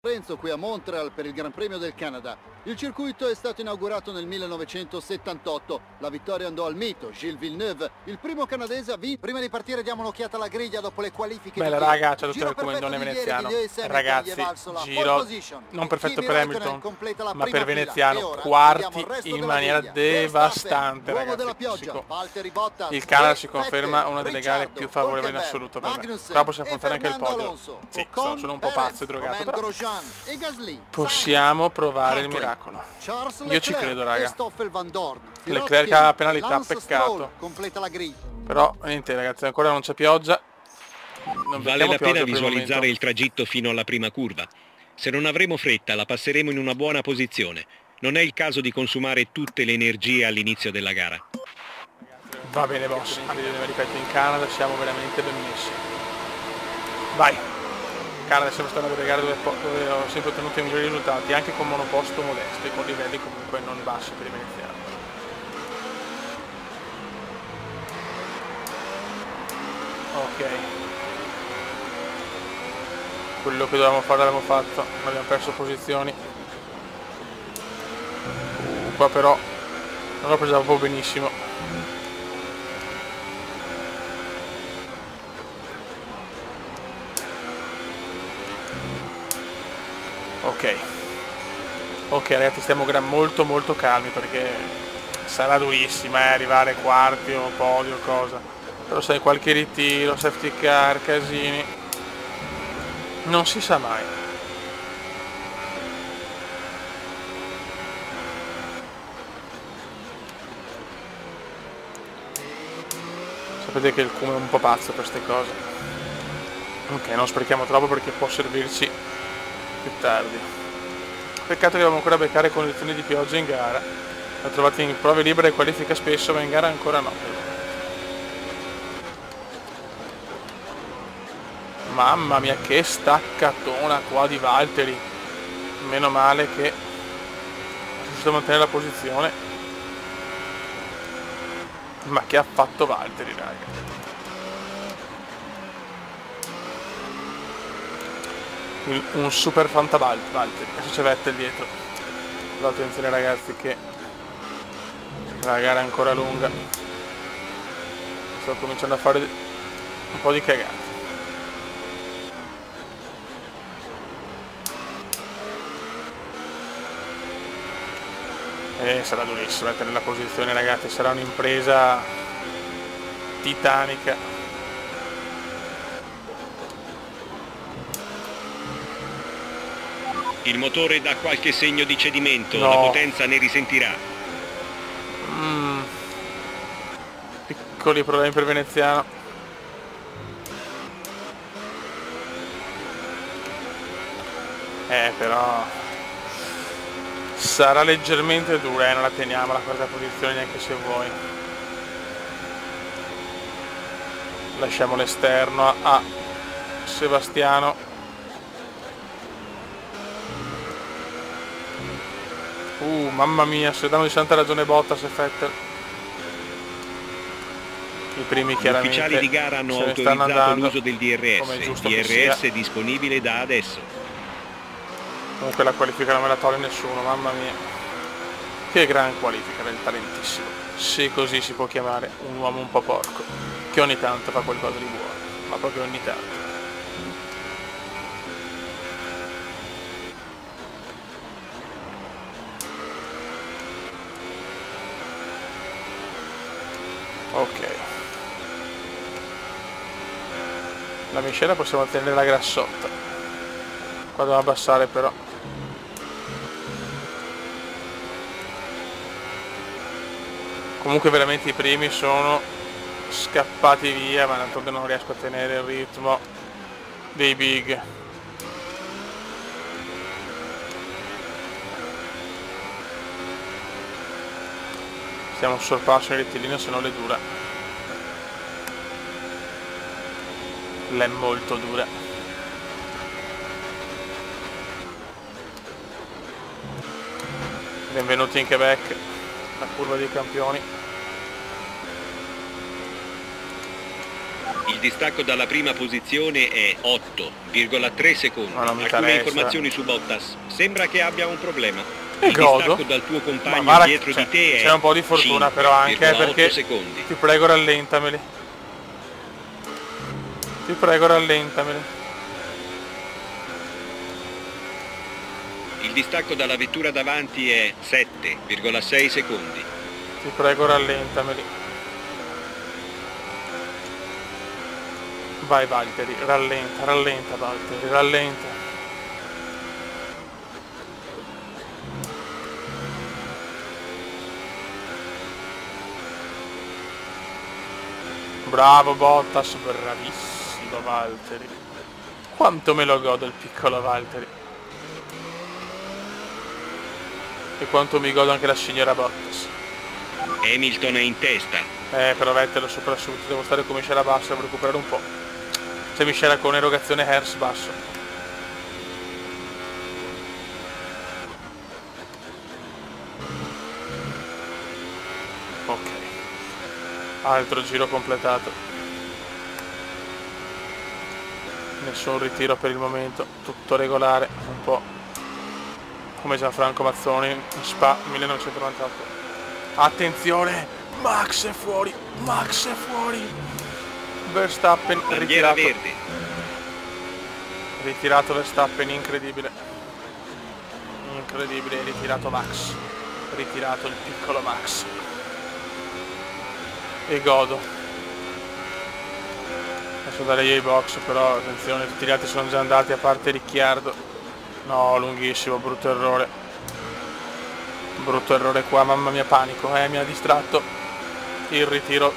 Renzo qui a Montreal per il Gran Premio del Canada. Il circuito è stato inaugurato nel 1978. La vittoria andò al mito Gilles Villeneuve, il primo canadese a vincere. Prima di partire diamo un'occhiata alla griglia dopo le qualifiche. Bella raga, c'è tutto il comandone veneziano. Ragazzi, giro non perfetto per Hamilton, ma per veneziano, quarti in maniera devastante, ragazzi. Il Canada si conferma una delle gare più favorevoli in assoluto per me. Qua possiamo affrontare anche il podio. Sì, sono un po' pazzo e drogato, però possiamo provare il miracolo. Io ci credo, raga. Leclerc ha la penalità, peccato. Però niente ragazzi, ancora non c'è pioggia. Non vale la pena visualizzare il tragitto fino alla prima curva. Se non avremo fretta la passeremo in una buona posizione. Non è il caso di consumare tutte le energie all'inizio della gara. Va bene boss, ripeto, in Canada siamo veramente ben messi. Vai! Canada è sempre stata una delle gare dove ho sempre ottenuto i migliori risultati, anche con monoposto modesti, con livelli comunque non bassi per i veneziani. Ok. Quello che dovevamo fare l'abbiamo fatto, non abbiamo perso posizioni. Qua però non l'ho presa proprio benissimo. Ok ragazzi, stiamo molto calmi perché sarà durissima arrivare quarti o podio o cosa, però sai, qualche ritiro, safety car, casini, non si sa mai. Sapete che il Cume è un po' pazzo per queste cose. Ok, non sprechiamo troppo perché può servirci più tardi. Peccato che dobbiamo ancora beccare condizioni di pioggia in gara. La trovate in prove libere e qualifica spesso, ma in gara ancora no. Mamma mia, che staccatona qua di Valtteri. Meno male che è riuscito a mantenere la posizione. Ma che ha fatto Valtteri, raga. Un super fanta Valtteri, adesso c'è Vettel dietro. Però attenzione ragazzi che la gara è ancora lunga. Sto cominciando a fare un po' di cagate. Sarà durissima tenere la posizione ragazzi, sarà un'impresa titanica. Il motore dà qualche segno di cedimento, no. La potenza ne risentirà. Piccoli problemi per veneziano. Però sarà leggermente dura, non la teniamo la quarta posizione neanche se vuoi. Lasciamo l'esterno a Sebastiano. Mamma mia, se danno di santa ragione Bottas e Vettel. I primi chiaramente. Gli ufficiali di gara hanno autorizzato l'uso del DRS. DRS disponibile da adesso. Comunque la qualifica non me la toglie nessuno, mamma mia. Che gran qualifica del talentissimo. Se così si può chiamare un uomo un po' porco, che ogni tanto fa qualcosa di buono, ma proprio ogni tanto. Ok, la miscela possiamo tenere la grassotta, qua devo abbassare però. Comunque veramente i primi sono scappati via, ma tanto non riesco a tenere il ritmo dei big. Siamo un sorpasso in rettilineo, se no le dura. L'è molto dura. Benvenuti in Quebec, la curva dei campioni. Il distacco dalla prima posizione è 8,3 secondi. Alcune informazioni su Bottas. Sembra che abbia un problema. Il distacco dal tuo compagno dietro di te è... C'è un po' di fortuna però anche, perché secondi. Ti prego rallentameli. Ti prego rallentameli. Il distacco dalla vettura davanti è 7,6 secondi. Ti prego rallentameli. Vai Valtteri, rallenta Valtteri, rallenta. Bravo Bottas, bravissimo Valtteri. Quanto me lo godo il piccolo Valtteri. E quanto mi godo anche la signora Bottas. Hamilton è in testa. Però Vettel lo supera subito, devo stare con miscela bassa per recuperare un po'. C'è miscela con erogazione Hertz basso. Ok. Altro giro completato. Nessun ritiro per il momento, tutto regolare, un po' come Gianfranco Mazzoni in Spa 1998. Attenzione, Max è fuori, Verstappen bandiera ritirato. verde. Ritirato Verstappen, incredibile, ritirato Max, ritirato il piccolo Max. E godo. Adesso darei ai box, però attenzione, tutti gli altri sono già andati a parte Ricciardo. No, lunghissimo, brutto errore qua, mamma mia, panico, mi ha distratto il ritiro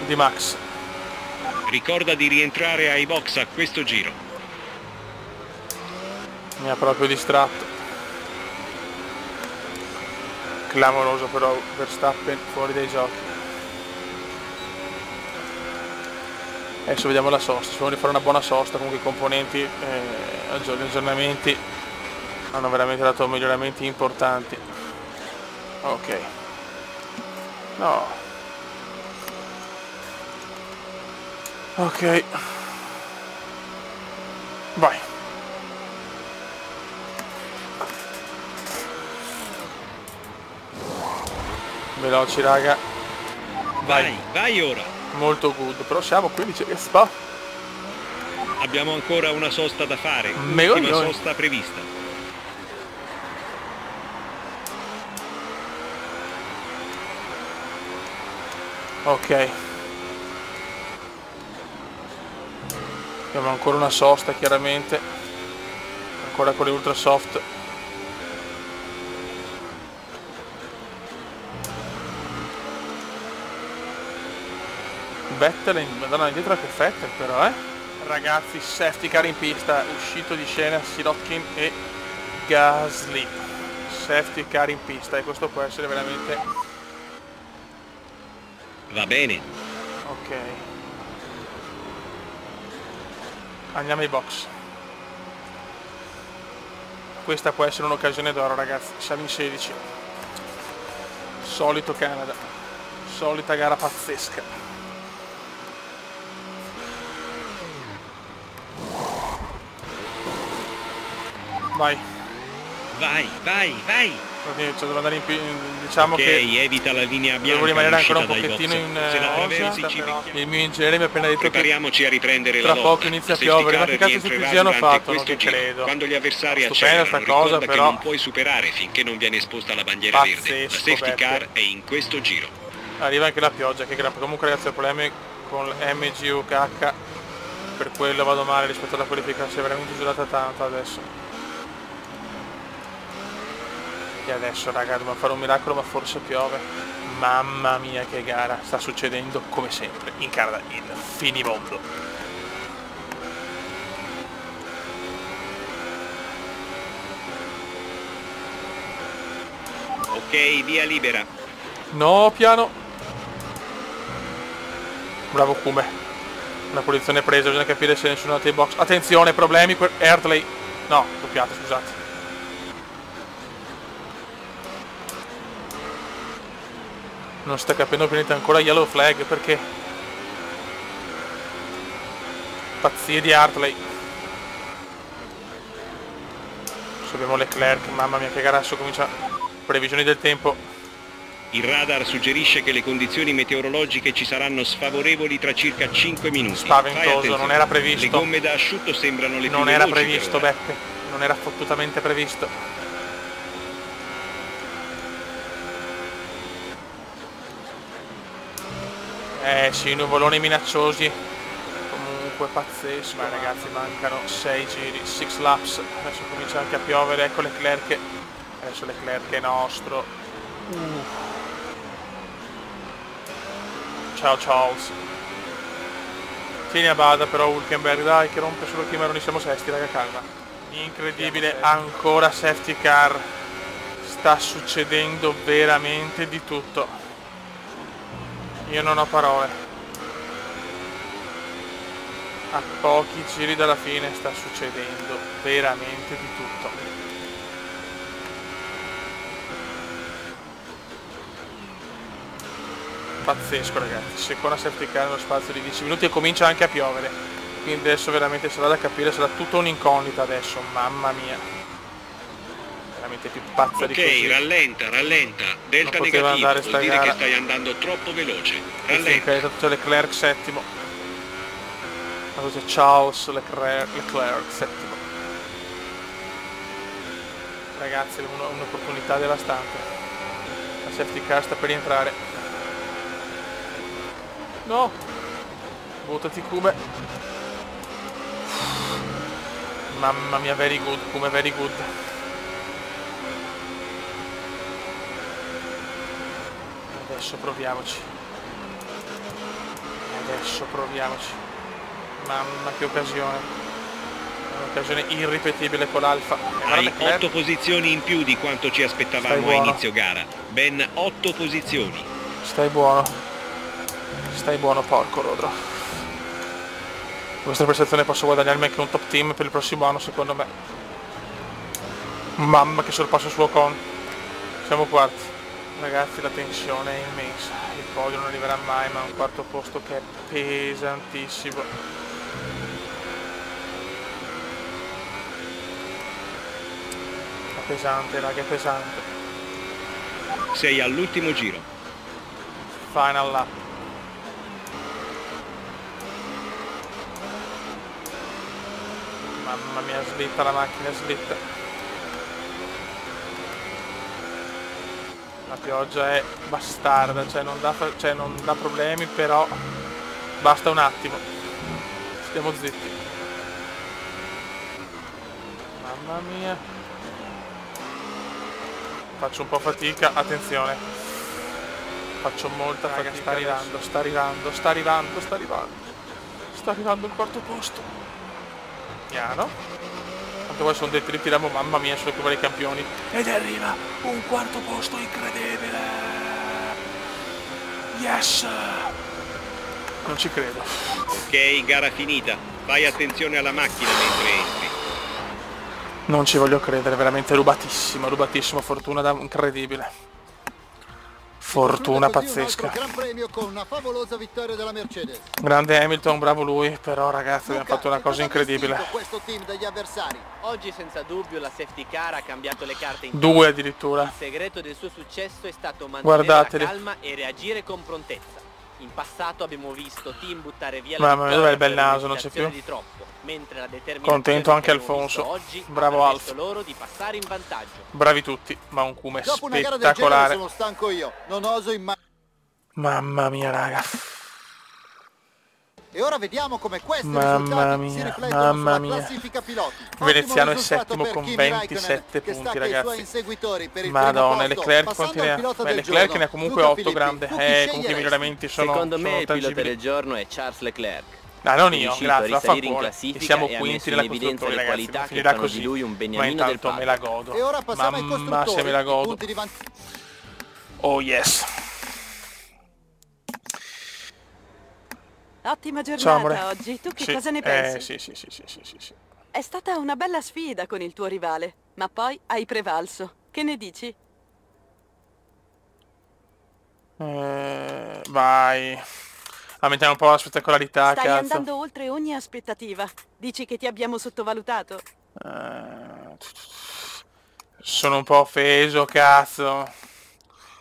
di Max. Ricorda di rientrare ai box a questo giro. Mi ha proprio distratto. Clamoroso però Verstappen fuori dai giochi. Adesso vediamo la sosta, speriamo di fare una buona sosta, comunque i componenti, gli aggiornamenti hanno veramente dato miglioramenti importanti. Ok. No. Ok. Vai. Veloci raga. Vai ora. Molto good, però siamo 15 e Spa. Abbiamo ancora una sosta da fare, l'ultima sosta prevista. Ok. Abbiamo ancora una sosta chiaramente. Ancora con le ultra soft. Vettel, madonna, indietro che Vettel però, Ragazzi, safety car in pista, uscito di scena Sirotkin e Gasly. Safety car in pista e questo può essere veramente... Va bene. Ok. Andiamo ai box. Questa può essere un'occasione d'oro ragazzi, siamo in 16. Solito Canada. Solita gara pazzesca. Vai. Cioè, devo andare in diciamo che evita la linea bianca. Devo rimanere ancora un pochettino in il mio ingegnere mi ha appena detto prepariamoci a riprendere tra poco inizia a piovere. Ma che cazzo di stupidità hanno fatto? Non credo. Quando gli avversari accelerano, ricorda che non puoi superare finché non viene esposta la bandiera verde. La safety car è in questo giro. Arriva anche la pioggia, che comunque ragazzi ho problemi con MGUK, per quello vado male rispetto alla qualifica, si è veramente giurata tanto adesso. E adesso raga dobbiamo fare un miracolo, ma forse piove. Mamma mia che gara, sta succedendo come sempre in Canada, il finimondo. Ok, via libera. No, piano. Bravo Kume. Una posizione presa, bisogna capire se nessuno ha dei box. Attenzione, problemi, Hartley. No, doppiate, scusate. Non sta capendo più niente ancora, yellow flag, perché? pazzie di Hartley. Adesso abbiamo Leclerc, mamma mia che gara, adesso comincia. Previsioni del tempo. Il radar suggerisce che le condizioni meteorologiche ci saranno sfavorevoli tra circa 5 minuti. Spaventoso, non era previsto. Le gomme da asciutto sembrano le più veloci. Non era previsto, Beppe. Non era fottutamente previsto. Sì, nuvoloni minacciosi. Comunque pazzesco. Vai ragazzi, mancano 6 giri, 6 laps. Adesso comincia anche a piovere, ecco Leclerc. Adesso Leclerc è nostro. Ciao Charles. Tieni a bada però Hülkenberg, dai che rompe solo Chimaroni, siamo sesti, raga, calma. Incredibile, ancora safety car. Sta succedendo veramente di tutto. Io non ho parole. A pochi giri dalla fine sta succedendo veramente di tutto. Pazzesco ragazzi, seconda safety car nello spazio di 10 minuti e comincia anche a piovere, quindi adesso veramente sarà da capire, sarà tutta un'incognita adesso, mamma mia, veramente più pazza di così. Ok, rallenta, delta negativo, vuol dire che stai andando troppo veloce, rallenta. Ok, c'è Leclerc settimo, allora c'è Charles Leclerc settimo. Ragazzi, un'opportunità devastante, la safety car sta per rientrare. No! Buttati Kume. Mamma mia, very good, Kume, very good. Adesso proviamoci. Mamma che occasione. Un'occasione irripetibile con l'Alfa. Hai 8 posizioni in più di quanto ci aspettavamo a inizio gara. Ben 8 posizioni. Stai buono. Stai buono, porco Rodro. Con questa prestazione posso guadagnarmi anche un top team per il prossimo anno, secondo me. Mamma che sorpasso su Ocon. Siamo quarti. Ragazzi, la tensione è immensa. Il podio non arriverà mai, ma un quarto posto che è pesantissimo. È pesante, raga, è pesante. Sei all'ultimo giro. Final lap. Mamma mia, slitta la macchina, slitta. La pioggia è bastarda, cioè non dà problemi, però basta un attimo. Stiamo zitti. Mamma mia. Faccio un po' fatica, attenzione. Faccio molta fatica. Sta arrivando il quarto posto. Piano. Tanto poi sono detti, ritiriamo, mamma mia, sulle curve dei campioni. Ed arriva un quarto posto incredibile. Yes! Non ci credo. Ok, gara finita. Fai attenzione alla macchina mentre entri. Non ci voglio credere, veramente rubatissimo, fortuna incredibile. Fortuna pazzesca. Gran premio con una favolosa vittoria della Mercedes. Grande Hamilton, bravo lui, però ragazzi abbiamo fatto una cosa incredibile. Questo team degli avversari. Oggi senza dubbio la safety car ha cambiato le carte in due addirittura. Il segreto del suo successo è stato mantenere la calma e reagire con prontezza. In passato abbiamo visto team buttare via la vittoria. Dov'è il bel naso, non c'è più. Di troppo, mentre la determinazione contento anche Alfonso. Oggi bravo Alf. loro di passare in vantaggio. Bravi tutti, ma un Kume dopo spettacolare. Una gara del genere sono stanco io, non oso immaginare. Mamma mia raga. E ora vediamo come questi risultati si riflettono sulla classifica piloti. Veneziano è settimo con 27 punti ragazzi. Madonna, Leclerc continua. Leclerc ne ha comunque 8 grande. Comunque i miglioramenti sono secondo me il tangibili. pilota del giorno è Charles Leclerc. Non io, grazie, vaffanculo. E siamo quinti nella costruttori ragazzi, non finirà così. Ma intanto me la godo. Mamma se me la godo. Oh yes. Ottima giornata oggi, tu che cosa ne pensi? Sì. È stata una bella sfida con il tuo rivale, ma poi hai prevalso. Che ne dici? Vai. Aumentiamo un po' la spettacolarità, Stai cazzo. andando oltre ogni aspettativa. Dici che ti abbiamo sottovalutato? Sono un po' offeso, cazzo.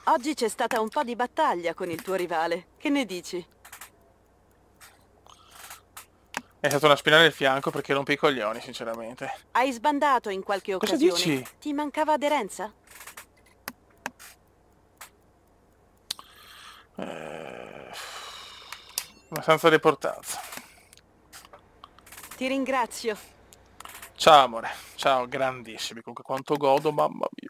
Oggi c'è stata un po' di battaglia con il tuo rivale. Che ne dici? È stata una spina nel fianco perché rompi i coglioni, sinceramente. Hai sbandato in qualche occasione? Cosa dici? Ti mancava aderenza? Abbastanza deportanza. Ti ringrazio. Ciao amore, ciao, grandissimi. Comunque quanto godo, mamma mia.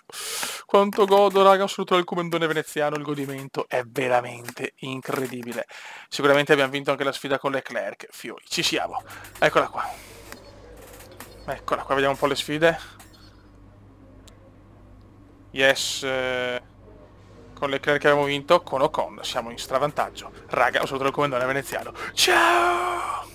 Quanto godo, raga, assoluto del comandone veneziano, il godimento è veramente incredibile. Sicuramente abbiamo vinto anche la sfida con Leclerc, fiori, ci siamo. Eccola qua. Eccola qua, vediamo un po' le sfide. Yes, con Leclerc abbiamo vinto, con Ocon siamo in stravantaggio. Raga, assoluto del comandone veneziano. Ciao!